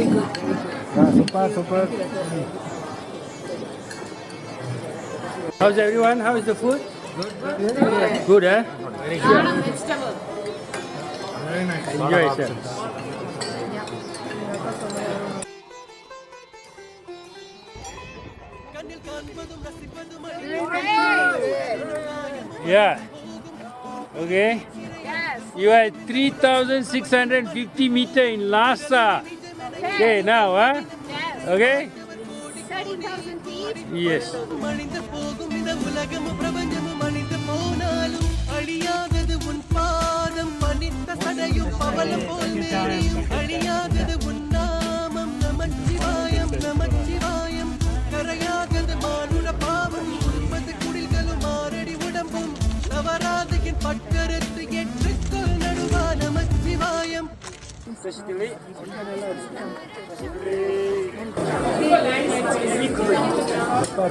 good. Super. How's everyone? How is the food? Good, eh? Very good. Vegetable. Very nice. Enjoy yourself. Yeah. Okay. Yes. You are 3,650 meter in Lhasa. Okay, now, huh? Yes. Okay? 30,000 feet. Yes. மணிந்து போகும் இந்த உலகம் பிரபஞ்சமும் மணிந்து போனாலும் அழியாதது உன் பாதம் பணித்த சடையும் பவளம் போல் மேலையும் அழியாதது உன் நாமம் நமச்சிவாயம் நமச்சிவாயம் கரையாதது மானுட பாவம் உண்பது குடில்களும் மாரடி உடம்பும் தவறாது என் பட்கரத்து ஏற்றுக்கொள் நடுவா Namachivayam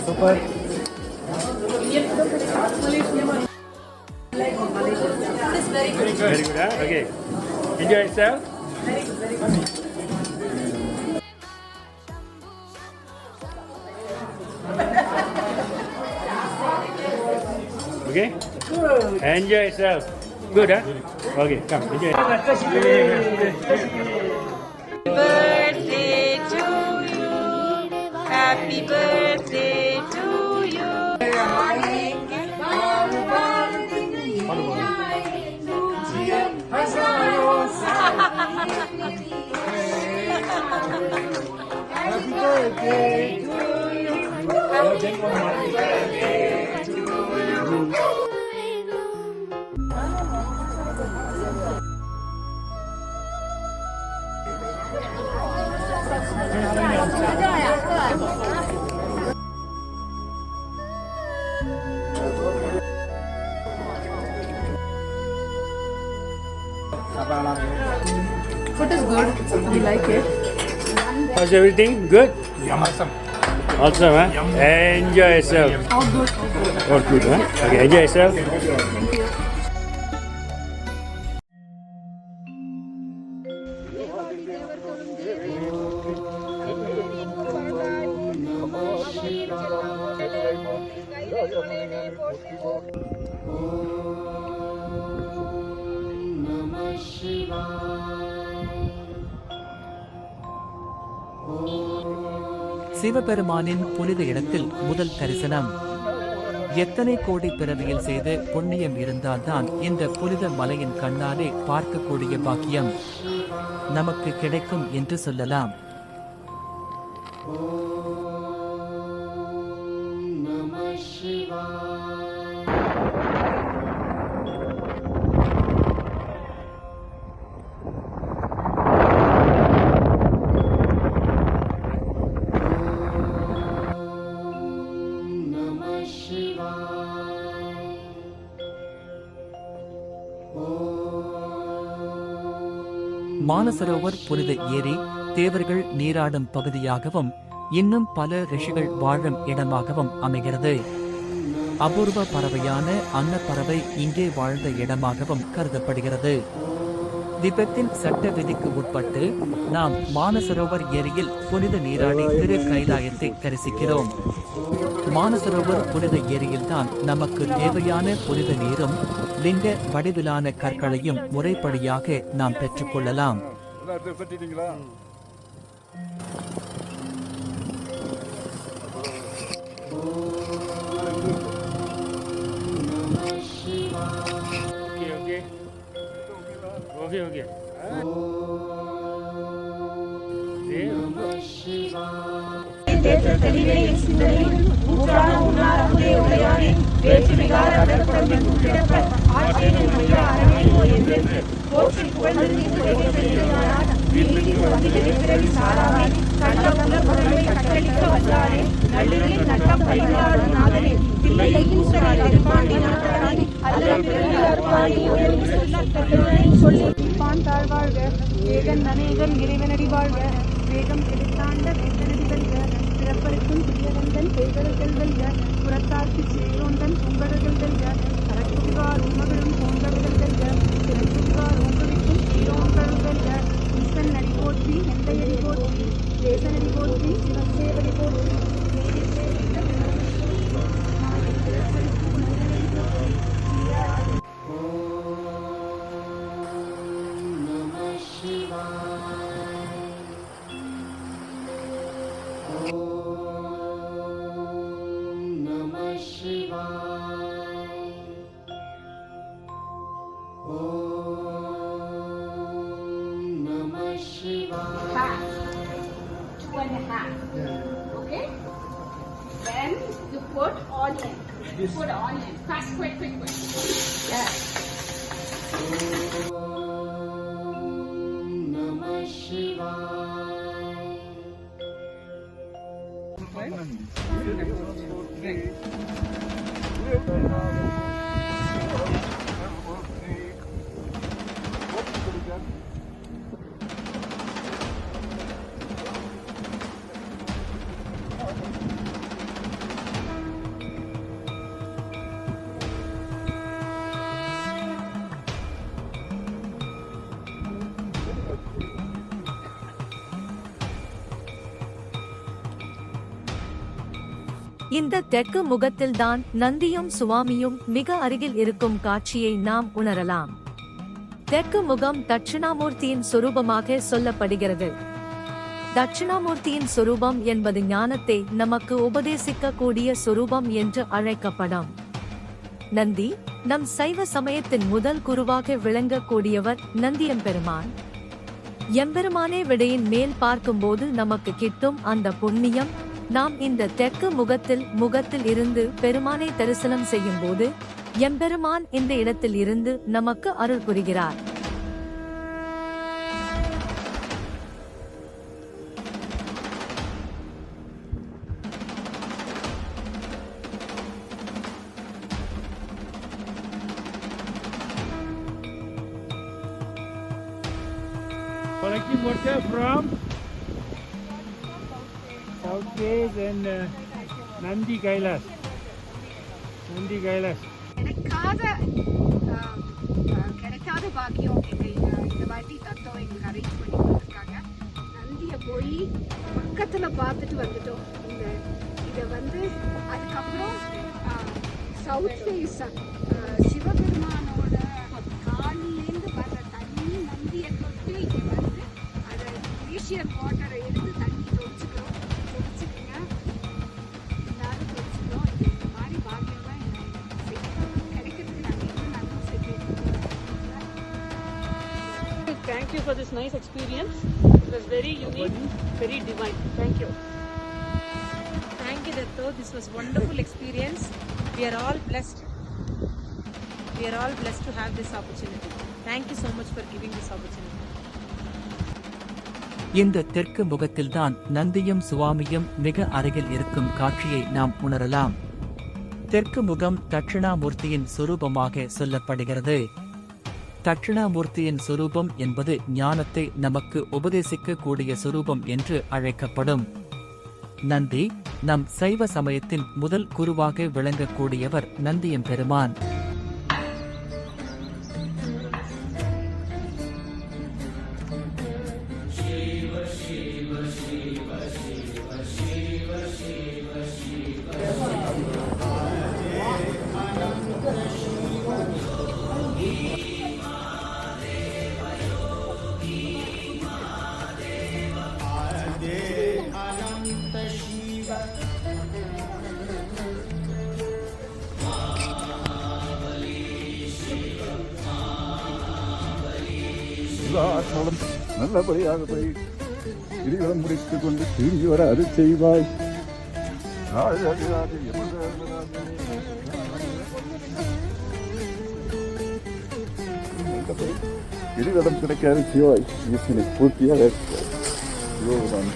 Super. Very good, huh? Okay. Enjoy yourself. Okay? Enjoy yourself. Good, huh? Okay, come, enjoy. Birthday to you. Happy birthday to you. Happy birthday to Food is good. We like it. How's everything? Good? Awesome. Awesome, huh? Enjoy yourself. All good. All good, huh? Okay, enjoy yourself. Thank you. சிவபெருமானின் புனித இடத்தில் முதல் தரிசனம். எத்தனை கோடி பிறவியில் செய்த புண்ணியம் இருந்தால்தான் இந்த புனித மலையின் கண்ணாலே பார்க்கக்கூடிய பாக்கியம் நமக்கு கிடைக்கும் என்று சொல்லலாம். மானசரோவர் புனித ஏரி தேவர்கள் நீராடும் பகுதியாகவும் இன்னும் பல ரிஷிகள் வாழும் இடமாகவும் அமைகிறது. அபூர்வ பறவையான அன்னப்பறவை இங்கே வாழ்ந்த இடமாகவும் கருதப்படுகிறது. திபெத்தின் சட்ட விதிக்கு உட்பட்டு நாம் மானசரோவர் ஏரியில் புனித நீராடி திரு கைலாயத்தை தரிசிக்கிறோம். மானசரோவர் புனித ஏரியில்தான் நமக்கு தேவையான புனித நீரும் லிங்க வடிவிலான கற்களையும் முறைப்படியாக நாம் பெற்றுக்கொள்ளலாம். Okay. தாழ்வாழ்க ஏகன் அநேகன் இறைவனடி வாழ்க வேகம் கிடைத்தாண்ட வேந்தனடிகள் பிறப்பருக்கும் பிரியவந்தன் பெய்தல்கள் வெல்க புறத்தார்க்கு சேரோந்தன் பொங்கல்கள் வெல்க அரக்குவார் உண்மகளும் பொங்கல்கள் வெல்க திறக்குவார் ஊக்குவிக்கும் சீரோங்கள் வெல்க ஈசன் நடி போற்றி எந்தையடி போற்றி தேசநடி போற்றி சிவசேவடி போற்றி நீதி சேவித்த half, 2.5. Okay? Then you put onion. Put onion. Fast, quick. Yeah. இந்த தெற்கு முகத்தில்தான் நந்தியும் சுவாமியும் மிக அருகில் இருக்கும் காட்சியை நாம் உணரலாம். தெற்கு முகம் தட்சிணாமூர்த்தியின் சொரூபமாக சொல்லப்படுகிறது. தட்சிணாமூர்த்தியின் சொரூபம் என்பது ஞானத்தை நமக்கு உபதேசிக்க கூடிய சொரூபம் என்று அழைக்கப்படும். நந்தி நம் சைவ சமயத்தின் முதல் குருவாக விளங்கக்கூடியவர் நந்தியம்பெருமான். எம்பெருமானே விடையின் மேல் பார்க்கும்போது நமக்கு கிட்டும் அந்த புண்ணியம் நாம் இந்த தெற்கு முகத்தில் இருந்து பெருமானை தரிசனம் செய்யும் போது எம்பெருமான் இந்த இடத்தில் இருந்து நமக்கு அருள் புரிகிறார். Collecting water from South Cave and Nandi Kailas. கிடைக்காத பாக்கியம் இந்த வாட்டி தத்துவம் எங்களுக்கு அரேஞ்ச் பண்ணி கொடுத்துருக்காங்க. நந்தியை போய் பக்கத்தில் பார்த்துட்டு வந்துட்டோம். இதை அதுக்கப்புறம் சவுத் ஃபேஸ் சிவபெருமானோட காலிலேருந்து வர்ற தண்ணி நந்தியை தொட்டு இங்கே அதை கிளேஷியர் வாட்டரை எடுத்து தண்ணி தொடிச்சுக்கிறோம். எல்லாரும் தொடிச்சுக்கிறோம். இந்த மாதிரி பாக்கியம்லாம் கிடைக்கிறதுக்கு நாங்கள் இன்னும் நல்லா செஞ்சுருக்கோம். Thank you for this nice experience. It was very unique, very divine. Thank you. Thank you, Datto. This was wonderful experience. We are all blessed. We are all blessed to have this opportunity. Thank you so much for giving this opportunity. இந்த தெற்கு முகத்தில்தான் நந்தியும் சுவாமியும் மிக அருகில் இருக்கும் காட்சியை நாம் உணரலாம். தெற்கு முகம் தட்சிணாமூர்த்தியின் சொரூபமாக சொல்லப்படுகிறது. தட்சிணாமூர்த்தியின் சொரூபம் என்பது ஞானத்தை நமக்கு உபதேசிக்க கூடிய சொரூபம் என்று அழைக்கப்படும். நந்தி நம் சைவ சமயத்தின் முதல் குருவாக விளங்கக்கூடியவர் நந்தியம்பெருமான். நல்லபடியாக போய் கிரிவலம் முடித்துக் கொண்டு திரும்பி வர அது செய்வாய். கிரிவலம் கிடைக்காது செய்வாய். ஈசனை பூர்த்தியாக யோகதான்.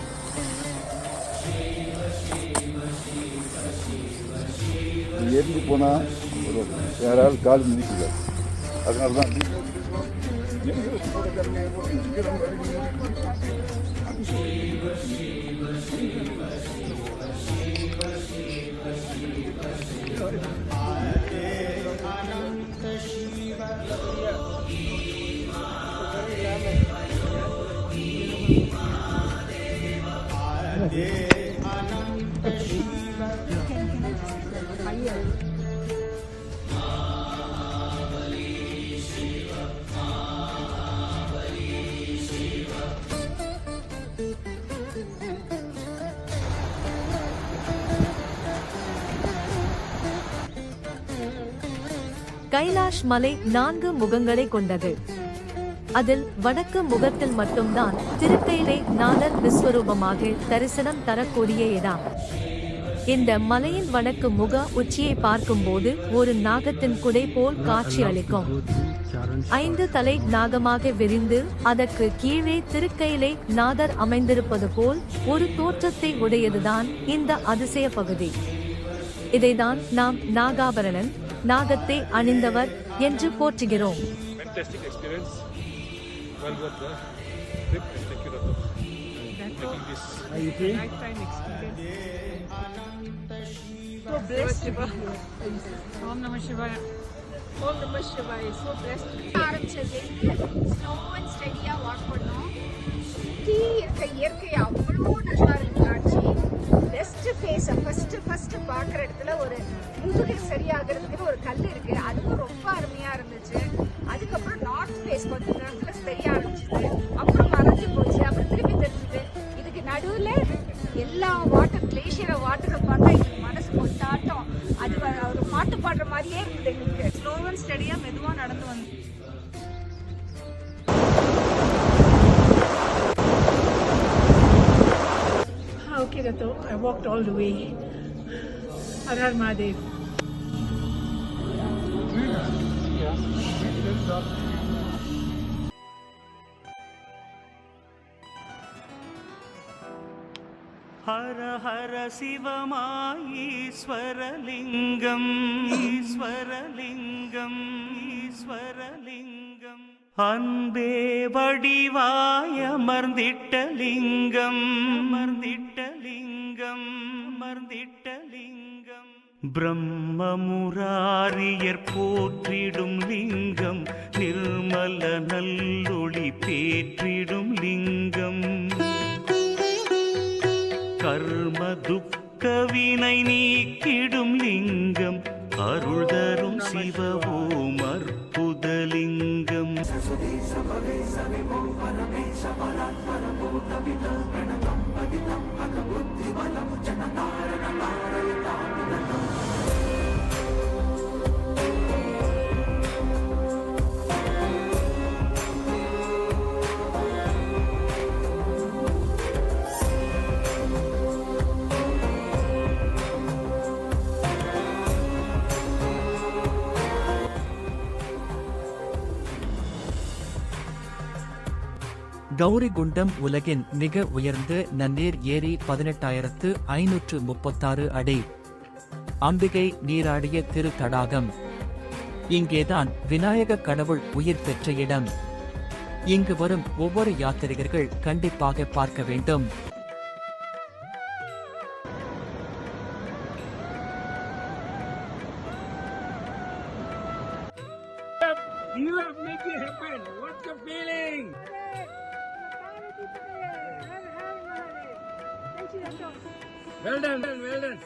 ஏறிட்டு போனா யாராவது கால் மிதிக்கல. அதனால்தான் கைலாஷ் மலை 4 முகங்களை கொண்டது. அதில் வடக்கு முகத்தில் மட்டும்தான் திருக்கையிலே நாதர் விஸ்வரூபமாக தரிசனம் தரக்கூடிய இடம். இந்த மலையின் வடக்கு முக உச்சியை பார்க்கும்போது ஒரு நாகத்தின் குடை போல் காட்சி அளிக்கும். 5 தலை நாகமாக விரிந்து அதற்கு கீழே திருக்கையிலே நாதர் அமைந்திருப்பது போல் ஒரு தோற்றத்தை உடையதுதான் இந்த அதிசய பகுதி. இதைதான் நாம் நாகாபரணன், நாகத்தை அணிந்தவர் என்று போற்றுகிறோம். Fantastic experience. Well worth the trip and thank you, Doctor. Making this. Lifetime experience. So blessed to be here. Om Namah Shivaya. Om Namah Shivaya. So blessed to be here. ஆரம்பிச்சது ஸ்லோ அண்ட் ஸ்டெடியா வாக் பண்ணோம். சுத்தி இருக்க இயற்கை அவ்வளோ நல்லா இருக்கு காட்சி. Best face first பார்க்குற இடத்துல ஒரு முதுகு சரியாகிறதுக்கு ஒரு கல் இருக்கு, அதுவும் ரொம்ப அருமையா இருந்துச்சு. அதுக்கப்புறம் நார்த் ஃபேஸ் கொஞ்ச நேரத்துல தெரிய ஆரம்பிச்சது, அப்புறம் மறைஞ்சு போச்சு, அப்புறம் திருப்பி தெரிஞ்சுது. இதுக்கு நடுவில் எல்லா வாட்டர் கிளேஷியரை வாட்டரை பார்த்தா எங்களுக்கு மனசு கொண்டாட்டம். அது ஒரு பாட்டு பாடுற மாதிரியே இருக்குது எங்களுக்கு. ஸ்லோ அண்ட் ஸ்டடியா மெதுவாக நடந்து வந்து Okay, Dato. I walked all the way. Har Har Mahadev. Hara Hara சிவமாய் Eswaralingam Eswaralingam Eswaralingam அன்பே வடிவாய் அமர்ந்திட்ட லிங்கம் அமர்ந்திட்ட லிங்கம் அமர்ந்திட்ட லிங்கம் பிரம்ம முராரியர் போற்றிடும் லிங்கம் நிர்மல நல்லொளி பேற்றிடும் லிங்கம் கர்ம துக்க வினை நீக்கிடும் லிங்கம் அருள் தரும் சிவவோம் அற்புதலிங்கம் கௌரிகுண்டம் உலகின் மிக உயர்ந்த நன்னீர் ஏரி 18,536 அடி. அம்பிகை நீராடிய திரு தடாகம். இங்கேதான் விநாயக கடவுள் உயிர் பெற்ற இடம். இங்கு வரும் ஒவ்வொரு யாத்திரிகர்கள் கண்டிப்பாக பார்க்க வேண்டும். You have made it happen. What's the feeling? Well done, well done.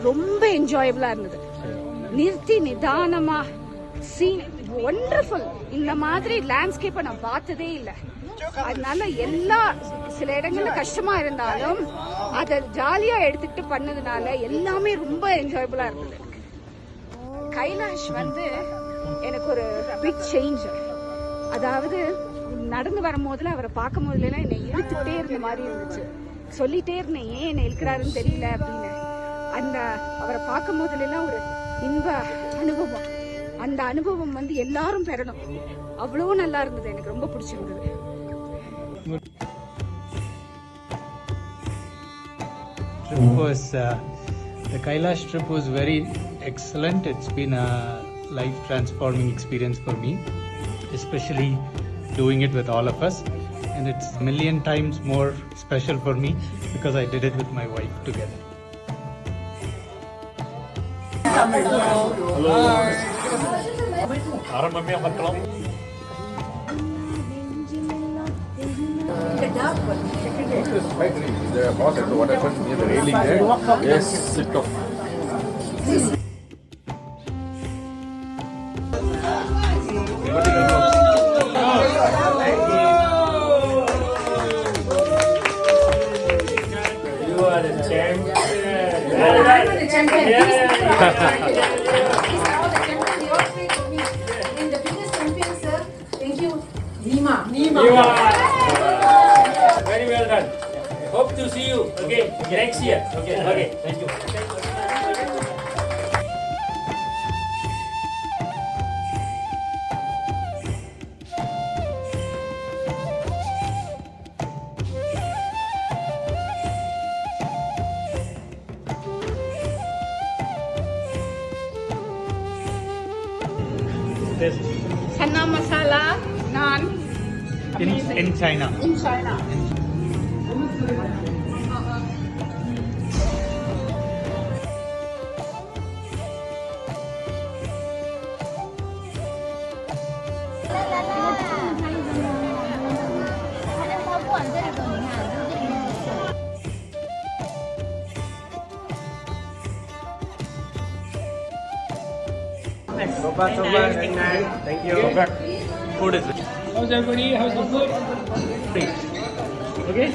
ரொம்ப என்ஜாயபிளா இருந்தது. நிறுத்தி நிதானமா சீன் ஒண்டர்ஃபுல். இந்த மாதிரி லேண்ட்ஸ்கேப்பை நான் பார்த்ததே இல்லை. அதனால எல்லா சில இடங்கள்ல கஷ்டமா இருந்தாலும் அதை ஜாலியா எடுத்துக்கிட்டு பண்ணதுனால எல்லாமே ரொம்ப என்ஜாயபிளா இருந்தது. கைலாஷ் எனக்கு ஒரு பிக் சேஞ்ச். அதாவது நடந்து வரும்போதுல அவரை பார்க்கும் போதுல என்னை இழுத்துட்டே இருந்த மாதிரி இருந்துச்சு. சொல்லிட்டே இருந்தேன் ஏன் என்னை இழுக்கிறாருன்னு தெரியல அப்படின்னு. அந்த அவரை பார்க்கும் போதுல ஒரு இன்ப அனுபவம். அந்த அனுபவம் வந்து எல்லாரும் பெறணும். அவ்வளோ நல்லா இருந்தது, எனக்கு ரொம்ப பிடிச்சிருந்தது. The Kailash trip was very excellent. It's been a life transforming experience for me, especially doing it with all of us, and it's a million times more special for me because I did it with my wife together. The boss at the waterfront near the railing there. Yes, sit off. You are the champion. Very well done. Hope to see you again next year. Okay. Thank you. Chana masala naan In China. in China. So far, very nice. Thank you. Food is it? How's everybody? How's the food? Okay.